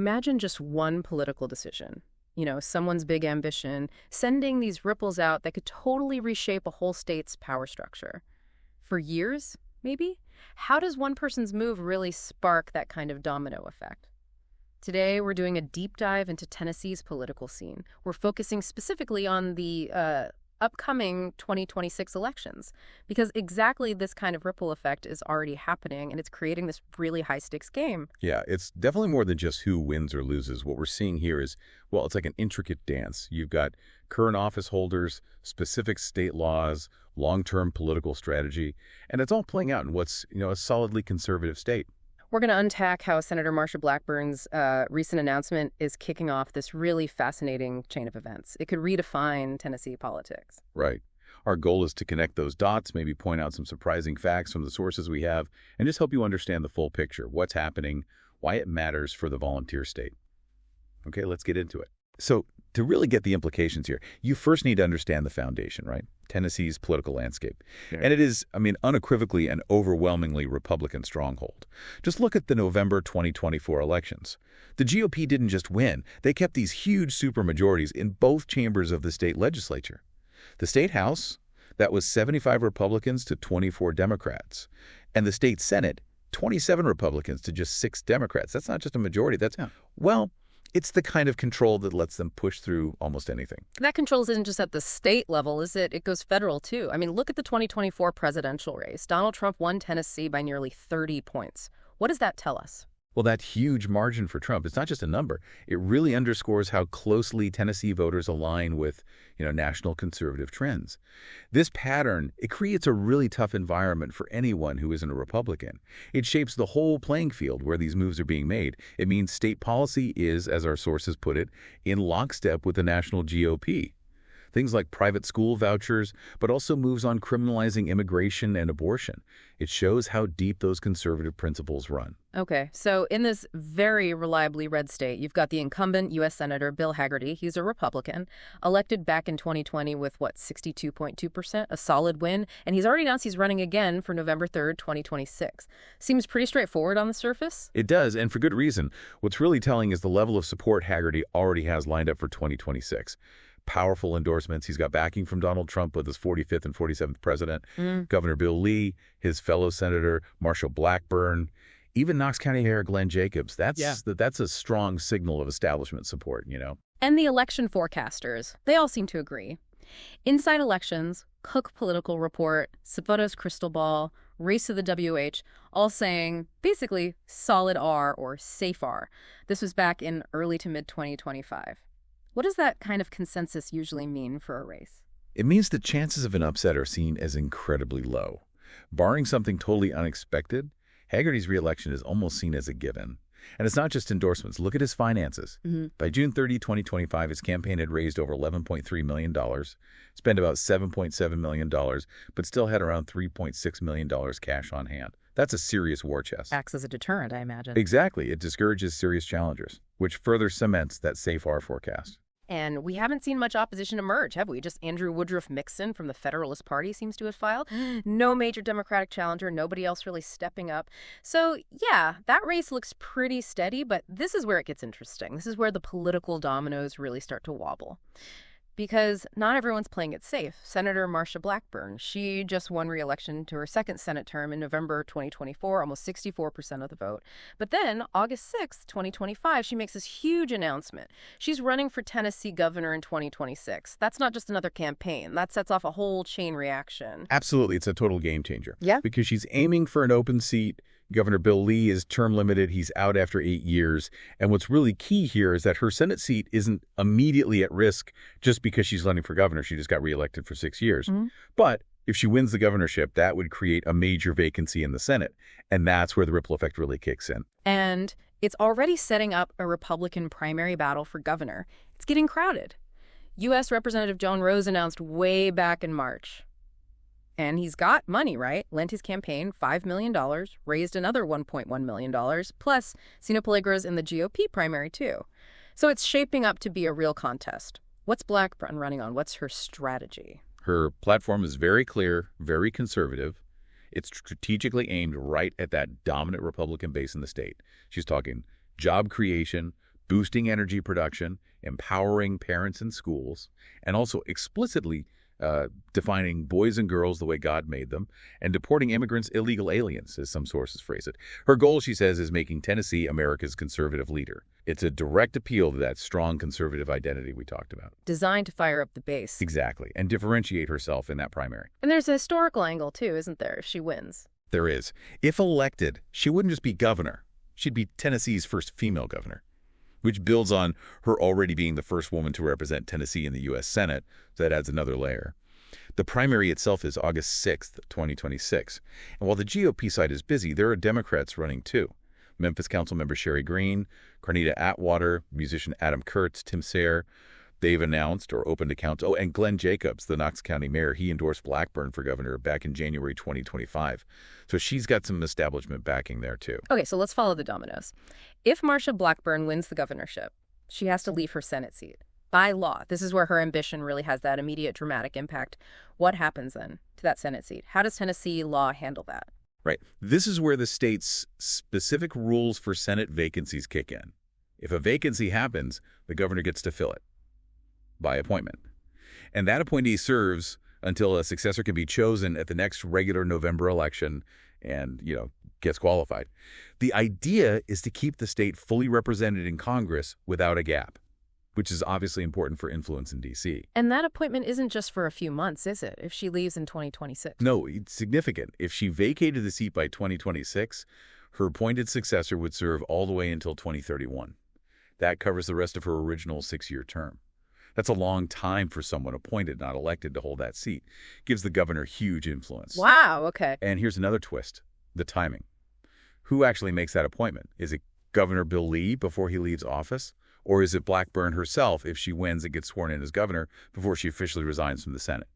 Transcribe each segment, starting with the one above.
Imagine just one political decision, someone's big ambition, sending these ripples out that could totally reshape a whole state's power structure. For years, maybe? How does one person's move really spark that kind of domino effect? Today, we're doing a deep dive into Tennessee's political scene. We're focusing specifically on the upcoming 2026 elections, because exactly this kind of ripple effect is already happening, and it's creating this really high-stakes game. Yeah, it's definitely more than just who wins or loses. What we're seeing here is, well, it's like an intricate dance. You've got current office holders, specific state laws, long-term political strategy, and it's all playing out in what's, a solidly conservative state. We're going to unpack how Senator Marsha Blackburn's recent announcement is kicking off this really fascinating chain of events. It could redefine Tennessee politics. Right. Our goal is to connect those dots, maybe point out some surprising facts from the sources we have, and just help you understand the full picture, what's happening, why it matters for the volunteer state. Okay, let's get into it. So to really get the implications here, you first need to understand the foundation, right? Tennessee's political landscape. Yeah. And it is, unequivocally an overwhelmingly Republican stronghold. Just look at the November 2024 elections. The GOP didn't just win. They kept these huge supermajorities in both chambers of the state legislature. The state House, that was 75 Republicans to 24 Democrats. And the state Senate, 27 Republicans to just 6 Democrats. That's not just a majority. Well, it's the kind of control that lets them push through almost anything. That control isn't just at the state level, is it? It goes federal, too. Look at the 2024 presidential race. Donald Trump won Tennessee by nearly 30 points. What does that tell us? Well, that huge margin for Trump, it's not just a number. It really underscores how closely Tennessee voters align with, national conservative trends. This pattern, it creates a really tough environment for anyone who isn't a Republican. It shapes the whole playing field where these moves are being made. It means state policy is, as our sources put it, in lockstep with the national GOP. Things like private school vouchers, but also moves on criminalizing immigration and abortion. It shows how deep those conservative principles run. Okay, so in this very reliably red state, you've got the incumbent U.S. Senator Bill Hagerty. He's a Republican, elected back in 2020 with, 62.2%, a solid win. And he's already announced he's running again for November 3rd, 2026. Seems pretty straightforward on the surface. It does, and for good reason. What's really telling is the level of support Hagerty already has lined up for 2026. Powerful endorsements. He's got backing from Donald Trump with his 45th and 47th president, Governor Bill Lee, his fellow Senator Marsha Blackburn, even Knox County Mayor Glenn Jacobs. That's a strong signal of establishment support, And the election forecasters, they all seem to agree. Inside Elections, Cook Political Report, Sapota's Crystal Ball, Race to the WH, all saying basically solid R or safe R. This was back in early to mid-2025. What does that kind of consensus usually mean for a race? It means the chances of an upset are seen as incredibly low. Barring something totally unexpected, Hagerty's re-election is almost seen as a given. And it's not just endorsements. Look at his finances. By June 30, 2025, his campaign had raised over $11.3 million, spent about $7.7 million, but still had around $3.6 million cash on hand. That's a serious war chest. Acts as a deterrent, I imagine. Exactly. It discourages serious challengers, which further cements that safe R forecast. And we haven't seen much opposition emerge, have we? Just Andrew Woodruff Mixon from the Federalist Party seems to have filed. No major Democratic challenger, nobody else really stepping up. So, yeah, that race looks pretty steady, but this is where it gets interesting. This is where the political dominoes really start to wobble. Because not everyone's playing it safe. Senator Marsha Blackburn, she just won re-election to her second Senate term in November 2024, almost 64% of the vote. But then, August 6th, 2025, she makes this huge announcement. She's running for Tennessee governor in 2026. That's not just another campaign. That sets off a whole chain reaction. Absolutely. It's a total game changer. Yeah. Because she's aiming for an open seat. Governor Bill Lee is term limited. He's out after 8 years. And what's really key here is that her Senate seat isn't immediately at risk just because she's running for governor. She just got reelected for 6 years. But if she wins the governorship, that would create a major vacancy in the Senate. And that's where the ripple effect really kicks in. And it's already setting up a Republican primary battle for governor. It's getting crowded. U.S. Representative Joan Rose announced way back in March. And he's got money, right? Lent his campaign $5 million, raised another $1.1 million, plus Sina Peligros in the GOP primary, too. So it's shaping up to be a real contest. What's Blackburn running on? What's her strategy? Her platform is very clear, very conservative. It's strategically aimed right at that dominant Republican base in the state. She's talking job creation, boosting energy production, empowering parents and schools, and also explicitly defining boys and girls the way God made them, and deporting immigrants, illegal aliens, as some sources phrase it. Her goal, she says, is making Tennessee America's conservative leader. It's a direct appeal to that strong conservative identity we talked about. Designed to fire up the base. Exactly, and differentiate herself in that primary. And there's a historical angle, too, isn't there, if she wins? There is. If elected, she wouldn't just be governor. She'd be Tennessee's first female governor, which builds on her already being the first woman to represent Tennessee in the U.S. Senate, so that adds another layer. The primary itself is August 6th, 2026. And while the GOP side is busy, there are Democrats running too. Memphis Councilmember Sherry Green, Carnita Atwater, musician Adam Kurtz, Tim Sayre, they've announced or opened accounts. Oh, and Glenn Jacobs, the Knox County mayor, he endorsed Blackburn for governor back in January 2025. So she's got some establishment backing there too. Okay, so let's follow the dominoes. If Marsha Blackburn wins the governorship, she has to leave her Senate seat. By law, this is where her ambition really has that immediate dramatic impact. What happens then to that Senate seat? How does Tennessee law handle that? Right. This is where the state's specific rules for Senate vacancies kick in. If a vacancy happens, the governor gets to fill it by appointment. And that appointee serves until a successor can be chosen at the next regular November election and, gets qualified. The idea is to keep the state fully represented in Congress without a gap, which is obviously important for influence in D.C. And that appointment isn't just for a few months, is it, if she leaves in 2026? No, it's significant. If she vacated the seat by 2026, her appointed successor would serve all the way until 2031. That covers the rest of her original 6-year term. That's a long time for someone appointed, not elected, to hold that seat. Gives the governor huge influence. Wow, okay. And here's another twist, the timing. Who actually makes that appointment? Is it Governor Bill Lee before he leaves office? Or is it Blackburn herself if she wins and gets sworn in as governor before she officially resigns from the Senate?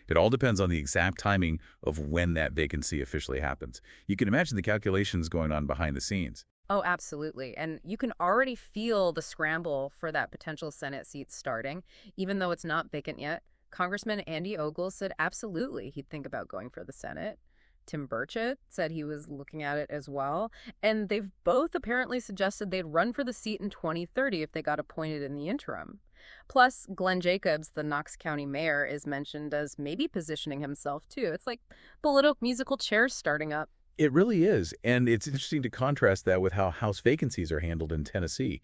It all depends on the exact timing of when that vacancy officially happens. You can imagine the calculations going on behind the scenes. Oh, absolutely. And you can already feel the scramble for that potential Senate seat starting, even though it's not vacant yet. Congressman Andy Ogle said absolutely he'd think about going for the Senate. Tim Burchett said he was looking at it as well. And they've both apparently suggested they'd run for the seat in 2030 if they got appointed in the interim. Plus, Glenn Jacobs, the Knox County mayor, is mentioned as maybe positioning himself, too. It's like political musical chairs starting up. It really is, and it's interesting to contrast that with how House vacancies are handled in Tennessee.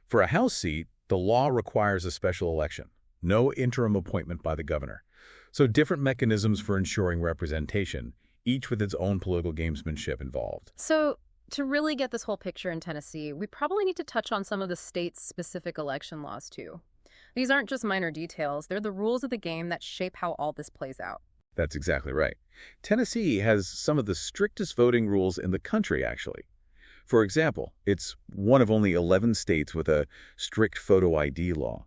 For a House seat, the law requires a special election, no interim appointment by the governor. So different mechanisms for ensuring representation, each with its own political gamesmanship involved. So to really get this whole picture in Tennessee, we probably need to touch on some of the state's specific election laws, too. These aren't just minor details. They're the rules of the game that shape how all this plays out. That's exactly right. Tennessee has some of the strictest voting rules in the country, actually. For example, it's one of only 11 states with a strict photo ID law.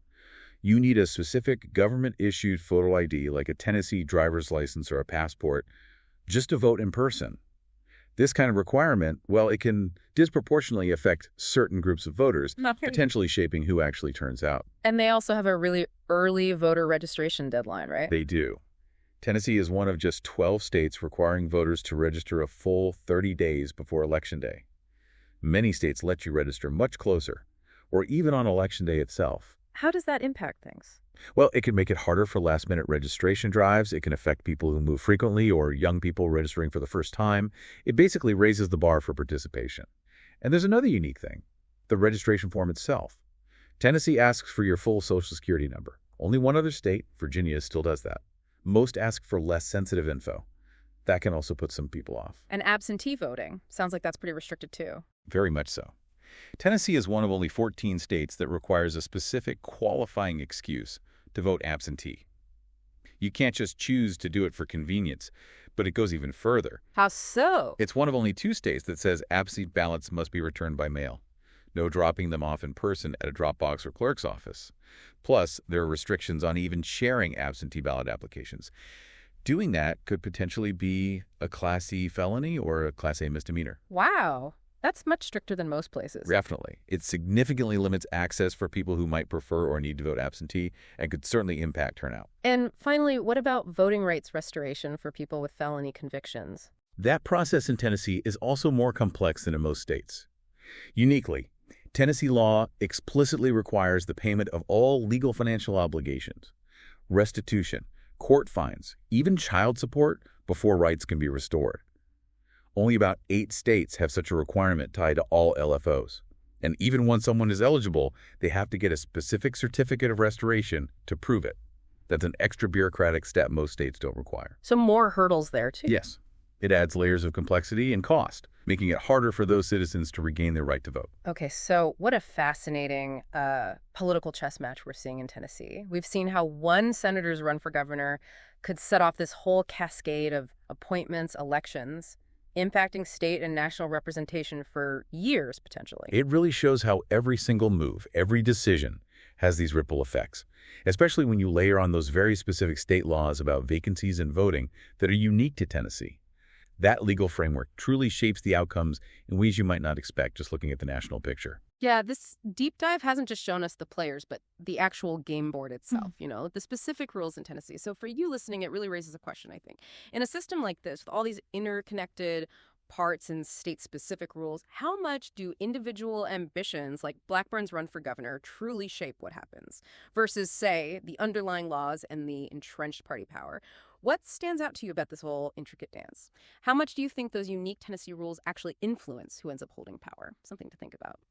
You need a specific government-issued photo ID, like a Tennessee driver's license or a passport, just to vote in person. This kind of requirement, well, it can disproportionately affect certain groups of voters, potentially shaping who actually turns out. And they also have a really early voter registration deadline, right? They do. Tennessee is one of just 12 states requiring voters to register a full 30 days before Election Day. Many states let you register much closer, or even on Election Day itself. How does that impact things? Well, it can make it harder for last-minute registration drives. It can affect people who move frequently or young people registering for the first time. It basically raises the bar for participation. And there's another unique thing, the registration form itself. Tennessee asks for your full Social Security number. Only one other state, Virginia, still does that. Most ask for less sensitive info. That can also put some people off. And absentee voting. Sounds like that's pretty restricted, too. Very much so. Tennessee is one of only 14 states that requires a specific qualifying excuse to vote absentee. You can't just choose to do it for convenience, but it goes even further. How so? It's one of only 2 states that says absentee ballots must be returned by mail. No dropping them off in person at a drop box or clerk's office. Plus, there are restrictions on even sharing absentee ballot applications. Doing that could potentially be a Class E felony or a Class A misdemeanor. Wow. That's much stricter than most places. Definitely. It significantly limits access for people who might prefer or need to vote absentee and could certainly impact turnout. And finally, what about voting rights restoration for people with felony convictions? That process in Tennessee is also more complex than in most states. Uniquely, Tennessee law explicitly requires the payment of all legal financial obligations, restitution, court fines, even child support before rights can be restored. Only about 8 states have such a requirement tied to all LFOs. And even when someone is eligible, they have to get a specific certificate of restoration to prove it. That's an extra bureaucratic step most states don't require. So more hurdles there, too. Yes. It adds layers of complexity and cost, making it harder for those citizens to regain their right to vote. Okay, so what a fascinating political chess match we're seeing in Tennessee. We've seen how one senator's run for governor could set off this whole cascade of appointments, elections, impacting state and national representation for years, potentially. It really shows how every single move, every decision, has these ripple effects, especially when you layer on those very specific state laws about vacancies and voting that are unique to Tennessee. That legal framework truly shapes the outcomes in ways you might not expect just looking at the national picture. Yeah, this deep dive hasn't just shown us the players, but the actual game board itself, the specific rules in Tennessee. So for you listening, it really raises a question, I think. In a system like this, with all these interconnected parts and state-specific rules, how much do individual ambitions like Blackburn's run for governor truly shape what happens versus, say, the underlying laws and the entrenched party power? What stands out to you about this whole intricate dance? How much do you think those unique Tennessee rules actually influence who ends up holding power? Something to think about.